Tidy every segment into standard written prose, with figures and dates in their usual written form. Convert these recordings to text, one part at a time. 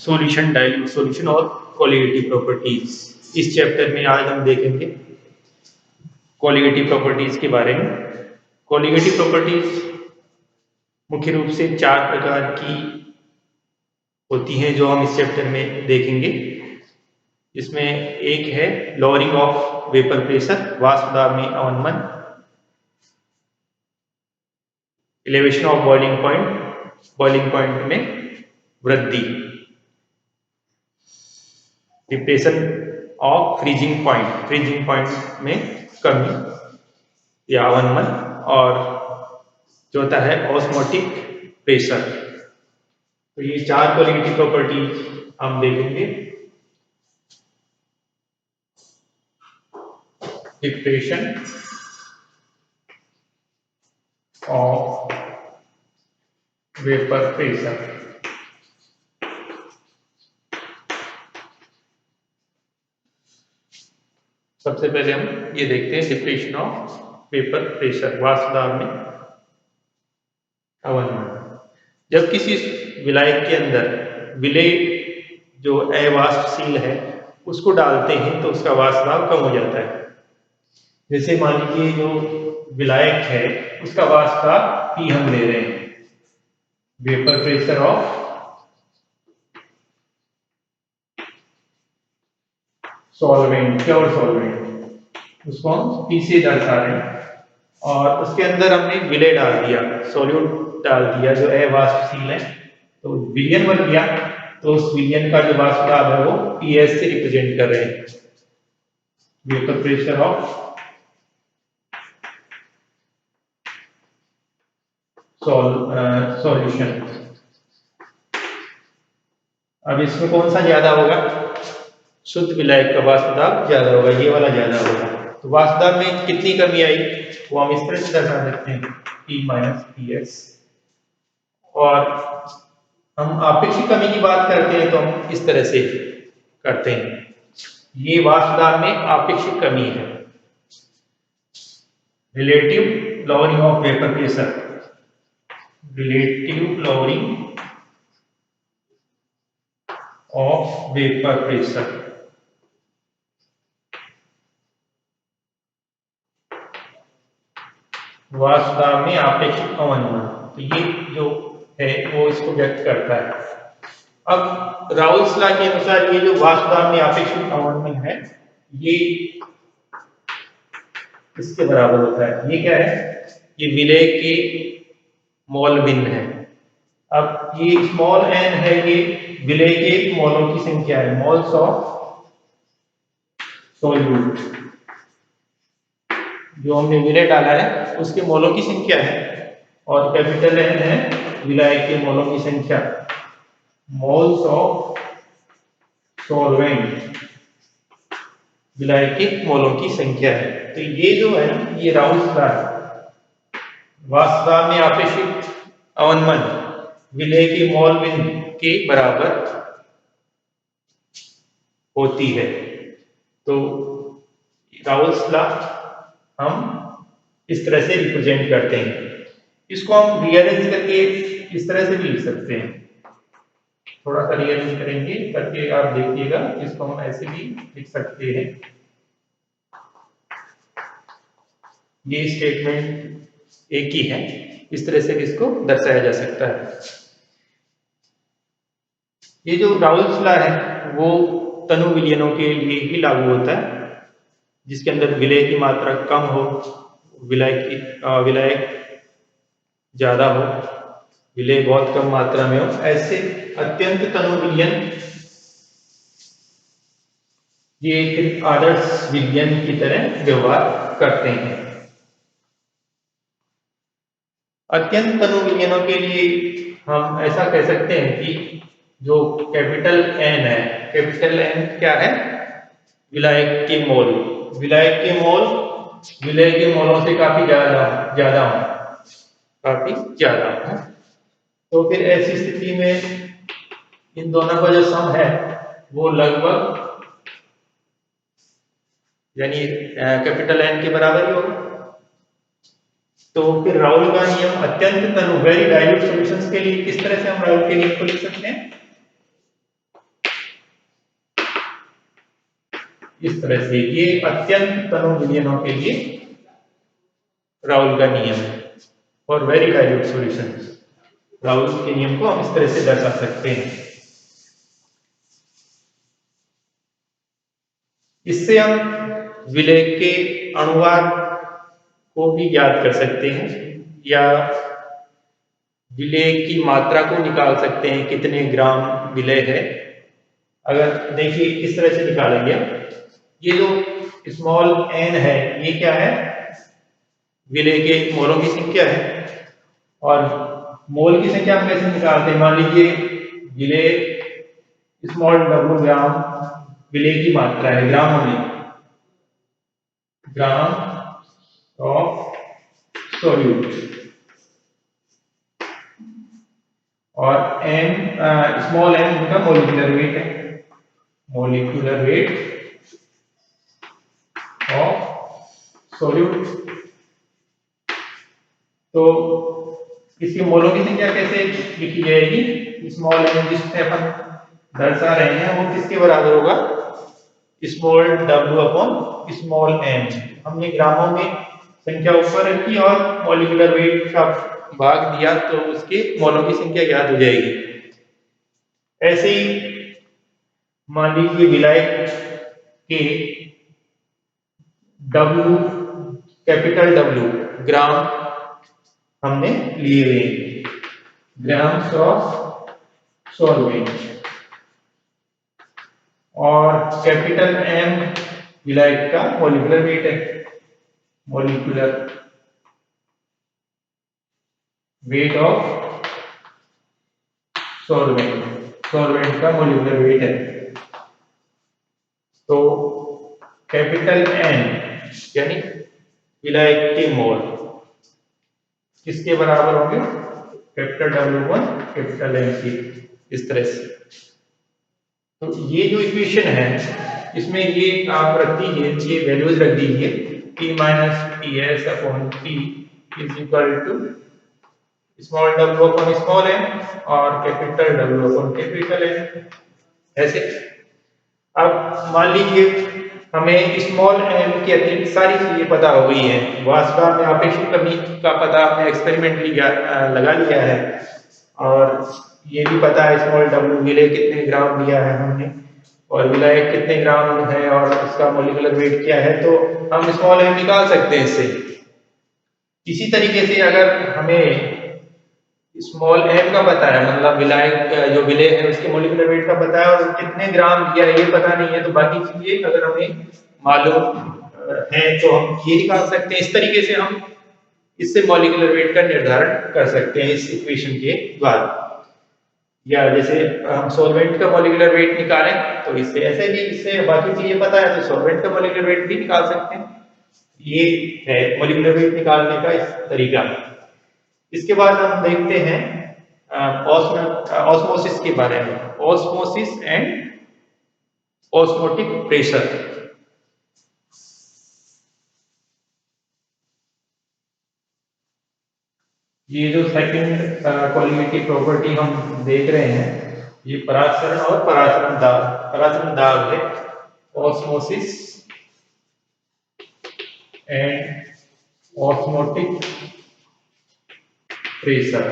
Solution, dilute solution और colligative properties. इस chapter में आज हम देखेंगे कोलिगेटिव प्रॉपर्टीज के बारे में। कोलिगेटिव प्रॉपर्टीज मुख्य रूप से 4 प्रकार की होती हैं जो हम इस चैप्टर में देखेंगे। इसमें एक है लोअरिंग ऑफ वेपर प्रेशर, वाष्प दाब में अवनमन, एलिवेशन ऑफ बॉइलिंग पॉइंट में वृद्धि, डिप्रेशन ऑफ फ्रीजिंग पॉइंट में कमी या अवनमन, और चौथा है ऑस्मोटिक प्रेशर। तो ये 4 कोलिगेटिव प्रॉपर्टीज हम देखेंगे। डिप्रेशन ऑफ वेपर प्रेशर, सबसे पहले हम ये देखते हैं डिप्रेशन ऑफ वेपर प्रेशर, वाष्प दाब में अवनमन। जब किसी विलायक के अंदर विलेय जो अवाष्पशील है उसको डालते हैं तो उसका वाष्प दाब कम हो जाता है। जैसे मान लीजिए जो विलायक है उसका वाष्प दाब P हम ले रहे हैं, vapour pressure of solvent, pure solvent, उसको हम P से दर्शा रहे हैं, और उसके अंदर हमने विलेय डाल दिया, सॉल्यूट डाल दिया जो अवाष्पशील है, तो विलयन बन गया। तो उस विलयन का जो वाष्प दाब है वो PS से रिप्रेजेंट कर रहे हैं, वेपर प्रेशर ऑफ सॉल्यूशन। अब इसमें कौन सा ज्यादा होगा? शुद्ध विलायक का वाष्प दाब ज्यादा होगा, ये वाला ज्यादा होगा। तो वाष्प दाब में कितनी कमी आई वो हम इस तरह से दर्शा सकते हैं, P माइनस PS। और हम आपेक्षिक कमी की बात करते हैं तो हम इस तरह से करते हैं, ये वाष्प दाब में आपेक्षिक कमी है। Relative lowering of vapour pressure, relative lowering of vapour pressure, वाष्प दाब में आपेक्षिक अवनमन। तो ये जो है वो इसको व्यक्त करता है। अब राउल्स लॉ के अनुसार ये जो वाष्प दाब में आपेक्षिक अवनमन है ये इसके बराबर होता है। ये क्या है? ये विलेय के मोल भिन्न है। अब ये स्मॉल n है, ये विलेय के मोलों की संख्या है, मोल्स ऑफ सॉल्यूट। जो हमने विलेय डाला है उसके मोलों की संख्या है, और कैपिटल N है विलायक के मोलों की संख्या, मोल्स ऑफ सॉल्वेंट, विलायक के मोलों की संख्या है। तो ये जो है ये राउल्स लॉ है। वाष्प दाब में आपेक्षिक अवनमन विलेय के मोल भिन्न के बराबर होती है। तो राउल्स लॉ हम इस तरह से रिप्रेजेंट करते हैं। इसको हम रीअरेंज करके इस तरह से भी लिख सकते हैं, थोड़ा सा रीअरेंज करेंगे करके आप देखिएगा, इसको हम ऐसे भी लिख सकते हैं। ये स्टेटमेंट एक ही है, इस तरह से इसको दर्शाया जा सकता है। ये जो राउल्स लॉ है वो तनु विलयनों के लिए ही लागू होता है, जिसके अंदर विलेय की मात्रा कम हो, विलायक ज्यादा हो, विलेय बहुत कम मात्रा में हो, ऐसे अत्यंत तनु विलयन ये फिर आदर्श विलयन की तरह व्यवहार करते हैं। अत्यंत तनु विलयनों के लिए हम ऐसा कह सकते हैं कि जो कैपिटल N है, कैपिटल N क्या है? विलायक के मोल, विलायक के मोल विलेय के मोलों से काफी ज्यादा हो, काफी ज्यादा हो। तो फिर ऐसी स्थिति में इन दोनों का जो सम है वो लगभग यानी कैपिटल N के बराबर ही होगा। तो फिर राउल का नियम अत्यंत तनु, वेरी डाइल्यूट सॉल्यूशंस के लिए किस तरह से हम राउल के नियम को लिख सकते हैं? इस तरह से ये अत्यंत तनु विलयनों के लिए राउल का नियम है और वेरी डाइल्यूट सॉल्यूशन। राउल के नियम को हम इस तरह से दर्शा सकते हैं। इससे हम विलय के अणुवाद को भी ज्ञात कर सकते हैं या विलय की मात्रा को निकाल सकते हैं, कितने ग्राम विलय है। अगर देखिए इस तरह से निकालेंगे, ये जो स्मॉल n है ये क्या है, विलय के मोलों की संख्या है। और मोल की संख्या हम कैसे निकालते हैं, मान लीजिए विलय स्मॉल w ग्राम विलय की मात्रा है ग्रामों में, ग्राम ऑफ सॉल्यूट, और m स्मॉल m उनका मोलिकुलर वेट है, मोलिकुलर वेट ऑफ सॉल्यूट। तो इसकी मोलों की संख्या कैसे लिखी जाएगी, स्मॉल m जिससे अपन दर्शा रहे हैं वो किसके बराबर होगा, small w upon small m। हमने ग्रामों में संख्या ऊपर रखी और मॉलिक्यूलर वेट का भाग दिया तो उसके मोलों की संख्या ज्ञात हो जाएगी। ऐसे ही मान लीजिए विलायक के W कैपिटल W ग्राम हमने लिए हुए, ग्राम्स ऑफ सॉल्वेंट, और कैपिटल M विलायक का मॉलिक्यूलर वेट है, molecular weight of solvent, solvent का मॉलिक्यूलर वेट है। तो कैपिटल N यानी विलायक के मोल किसके बराबर होंगे, capital W one capital M की, इस तरह से। तो ये जो इक्वेशन है इसमें ये आप रख दीजिए, ये वैल्यूज रख दीजिए, P minus T S upon P is equal to small w upon small m और capital W upon capital M। ऐसे अब मान लीजिए हमें स्मॉल m की अतिरिक्त सारी चीजें पता हो गई हैं, वास्तव में आपेक्षिक कमी का पता हमने एक्सपेरिमेंटली लगा लिया है, और ये भी पता है स्मॉल w विलय कितने ग्राम लिया है हमने और विलायक कितने ग्राम है और उसका मॉलिक्यूलर वेट क्या है, तो हम स्मॉल m निकाल सकते हैं इससे। इसी तरीके से अगर हमें स्मॉल m का पता है, मतलब विलायक जो विलय है उसके मॉलिक्यूलर वेट का पता है और कितने ग्राम लिया है ये पता नहीं है, तो बाकी चीजें अगर हमें मालूम है तो हम ये निकाल सकते हैं। इस तरीके से हम इससे मॉलिक्यूलर वेट का निर्धारण कर सकते हैं इस इक्वेशन के द्वारा। या जैसे हम सॉल्वेंट का मॉलिक्यूलर वेट निकालें तो इससे ऐसे भी, इससे बाकी चीजें पता है तो सॉल्वेंट का मॉलिक्यूलर वेट भी निकाल सकते हैं। ये है मॉलिक्यूलर वेट निकालने का इस तरीका। इसके बाद हम देखते हैं ऑस्मोसिस के बारे में, ऑस्मोसिस एंड ऑस्मोटिक प्रेशर। ये जो सेकंड कोलिमेटिक प्रॉपर्टी हम देख रहे हैं ये परासरण और परासरण दाब है, osmosis and osmotic pressure.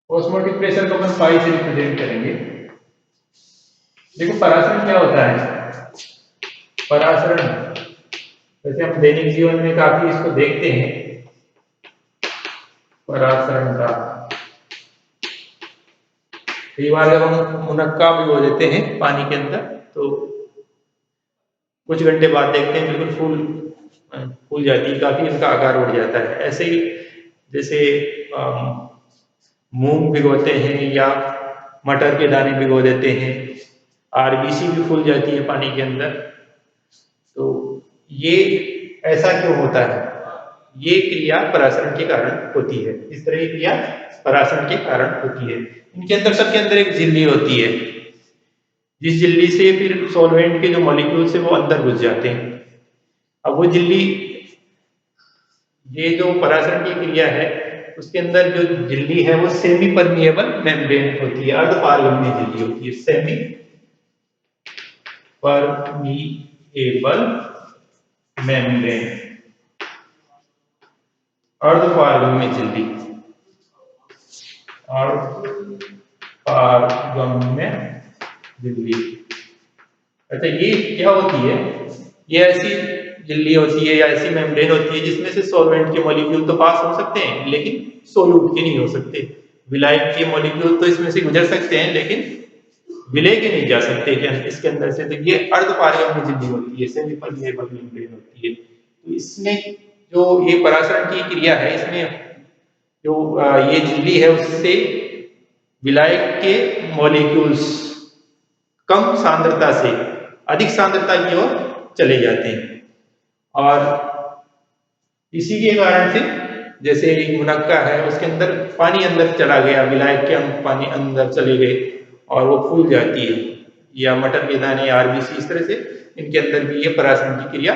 Osmotic pressure को अपन पाई से रिप्रेजेंट करेंगे। देखो परासरण क्या होता है, परासरण वैसे हम दैनिक जीवन में काफी इसको देखते हैं, परासरण का कई बार जब हम मुनक्का भिगो देते हैं पानी के अंदर तो कुछ घंटे बाद देखते हैं बिल्कुल फूल जाती है, काफी इसका आकार बढ़ जाता है। ऐसे ही जैसे मूंग भिगोते हैं या मटर के दाने भिगो देते हैं, आरबीसी भी फूल जाती है पानी के अंदर। तो ये ऐसा क्यों होता है, ये क्रिया परासरण के कारण होती है। इस तरह की क्रिया परासरण के कारण होती है। इनके अंदर सबके अंदर एक झिल्ली होती है, जिस झिल्ली से फिर सॉल्वेंट के जो मॉलिक्यूल्स है वो अंदर घुस जाते हैं। अब वो झिल्ली, ये जो परासरण की क्रिया है उसके अंदर जो झिल्ली है वो सेमी परमिएबल मेम्ब्रेन होती है, अर्ध पारगम्य झिल्ली होती है, सेमी परमिएबल मेम्ब्रेन, अर्ध पारगम्य झिल्ली, अर्ध पारगम्य झिल्ली। अच्छा, ये क्या होती है? ये ऐसी झिल्ली होती है या ऐसी मेम्ब्रेन होती है जिसमें से सॉल्वेंट के मॉलिक्यूल तो पास हो सकते हैं लेकिन सोल्यूट के नहीं हो सकते। विलायक के मॉलिक्यूल तो इसमें से गुजर सकते हैं लेकिन विलय के नहीं जा सकते क्या इसके अंदर से। तो ये अर्ध पारगम्य झिल्ली होती है, सेमी परमिएबल मेम्ब्रेन होती है। तो इसमें जो ये परासरण की क्रिया है, इसमें जो ये झिल्ली है उससे विलायक के मॉलिक्यूल्स कम सांद्रता से अधिक सांद्रता की ओर चले जाते हैं और इसी के कारण से जैसे एक मुनक्का है उसके अंदर पानी अंदर चला गया, विलायक के अंग पानी अंदर चले गए और वो फूल जाती है, या मटर के दाने, आरबीसी, इस तरह से इनके अंदर भी ये परासरण की क्रिया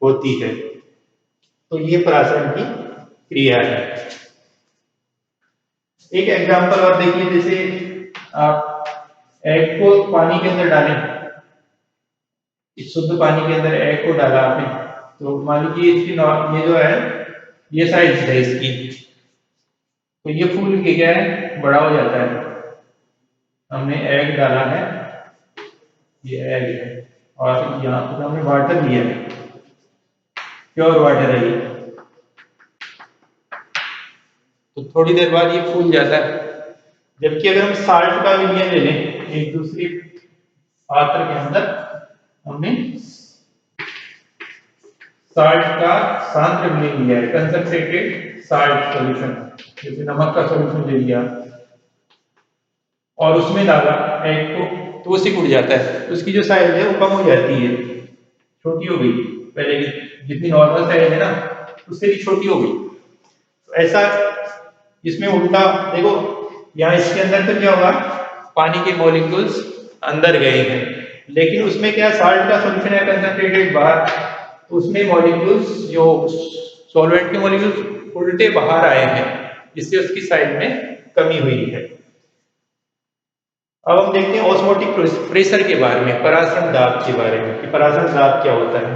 होती है। तो ये परासरण की क्रिया है। एक एग्जांपल और देखिए, जैसे आप एग को पानी के अंदर डालें, इस शुद्ध पानी के अंदर एग को डाला आपने, तो मान लीजिए इसकी ये जो है ये साइज है इसकी, तो ये फूल के क्या है बड़ा हो जाता है। हमने एग डाला है, ये एग है और यहाँ पर हमने वाटर लिया है, प्योर वाटर है ये, तो थोड़ी देर बाद ये फूल जाता है। जबकि अगर हम साल्ट का विलयन ले लें एक दूसरी पात्र के अंदर, हमने साल्ट का सांद्र विलयन लिया है, कंसंट्रेटेड साल्ट सॉल्यूशन, जैसे नमक का सॉल्यूशन ले लिया और उसमें डाला एग को, तो वो सिकुड़ जाता है, उसकी जो साइज है वो कम हो जाती है, छोटी हो गई, पहले की जितनी नॉर्मल साइज है ना उससे भी छोटी हो गई। तो ऐसा इसमें उल्टा देखो, यहाँ इसके अंदर तो क्या होगा, पानी के मॉलिक्यूल्स अंदर गए हैं लेकिन उसमें क्या साल्ट का सॉल्यूशन है कंसंट्रेटेड बाहर, तो उसमें मॉलिक्यूल्स जो सॉल्वेंट के मॉलिक्यूल्स उल्टे बाहर आए हैं, जिससे उसकी साइज में कमी हुई है। अब हम देखते हैं ऑस्मोटिक प्रेशर के बारे में, परासरण दाब के बारे में कि परासरण दाब क्या होता है।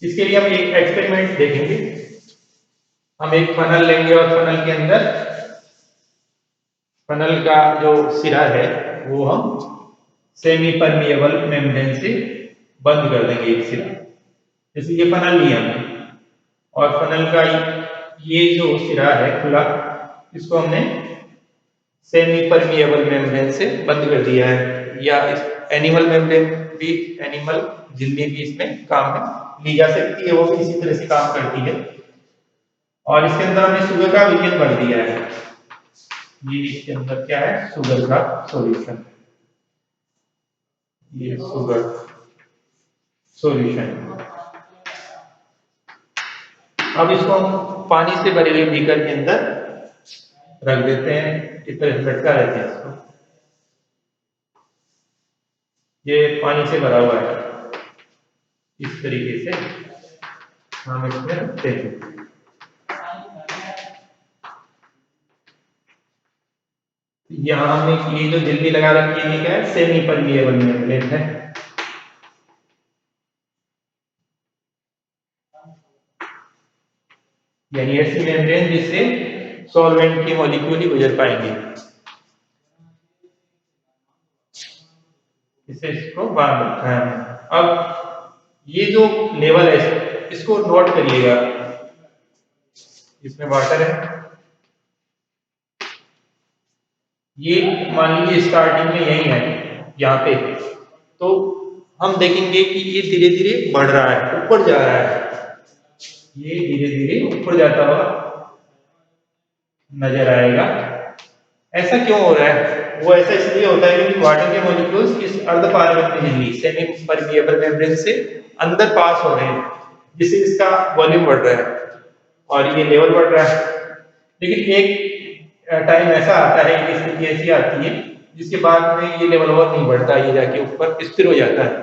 इसके लिए हम एक एक्सपेरिमेंट देखेंगे। हम एक फनल लेंगे और फनल के अंदर फनल का जो सिरा है वो हम सेमी परमिएबल मेम्ब्रेन से बंद कर देंगे एक सिरा। जैसे ये फनल लिया हमने और फनल का ये जो सिरा है खुला, इसको हमने सेमी परमिएबल मेम्ब्रेन से बंद कर दिया है, या इस एनिमल मेम्ब्रेन भी, एनिमल झिल्ली भी इसमें काम में ली जा सकती है, वो भी इसी तरह से काम करती है। और इसके अंदर हमने शुगर का विलयन भर दिया है, ये इसके अंदर क्या है शुगर का सॉल्यूशन, ये शुगर सॉल्यूशन। अब इसको हम पानी से भरे हुए बीकर के अंदर रख देते हैं, इस तरह से लटका देते हैं इसको, ये पानी से भरा हुआ है, इस तरीके से हम इसमें रखते हैं। यहाँ हमने ये जो झिल्ली लगा रखी है, ये क्या है सेमी परमिएबल मेम्ब्रेन है। यानी ऐसी मेम्ब्रेन जिससे सॉल्वेंट के मॉलिक्यूल ही गुजर पाएंगे, इसे इसको बांध रखा है। अब ये जो लेवल है इसको नोट करिएगा, इसमें वाटर है, ये मान लीजिए स्टार्टिंग में यही है यहाँ पे, तो हम देखेंगे कि ये धीरे धीरे बढ़ रहा है, ऊपर जा रहा है, ये धीरे धीरे ऊपर जाता हुआ नजर आएगा। ऐसा क्यों हो रहा है? वो ऐसा इसलिए होता है क्योंकि वाटर के मॉलिक्यूल्स इस अर्ध पारगम्य झिल्ली सेमी परमिएबल मेम्ब्रेन से अंदर पास हो रहे हैं, जिससे इसका वॉल्यूम बढ़ रहा है और ये लेवल बढ़ रहा है। लेकिन एक टाइम ऐसा आता है, एक स्थिति ऐसी आती है जिसके बाद में ये लेवल और नहीं बढ़ता, ये जाके ऊपर स्थिर हो जाता है।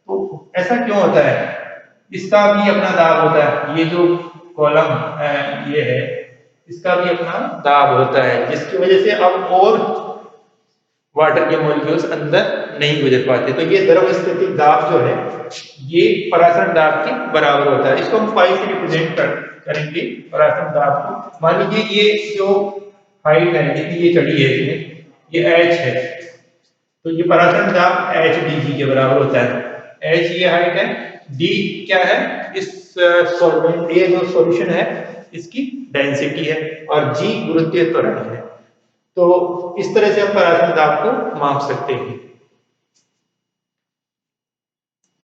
तो ऐसा क्यों होता है? इसका भी अपना दाब होता है। ये जो कॉलम ये है, इसका भी अपना दाब होता है, जिसकी वजह से अब और वाटर के मॉलिक्यूल्स अंदर नहीं गुजर पाते। तो ये द्रव स्थितिक दाब जो है ये परासरण दाब के बराबर होता है। इसको हम पाई से रिप्रेजेंट करेंगे परासरण दाब को। मान लीजिए ये जो हाइट है जितनी ये चढ़ी है इसमें, ये h है, तो ये परासरण दाब h dg के बराबर होता है। h ये हाइट है, d क्या है, इस सॉल्वेंट ये जो सॉल्यूशन है इसकी डेंसिटी है, और g गुरुत्वीय त्वरण है। तो इस तरह से हम परासरण दाब को माप सकते हैं।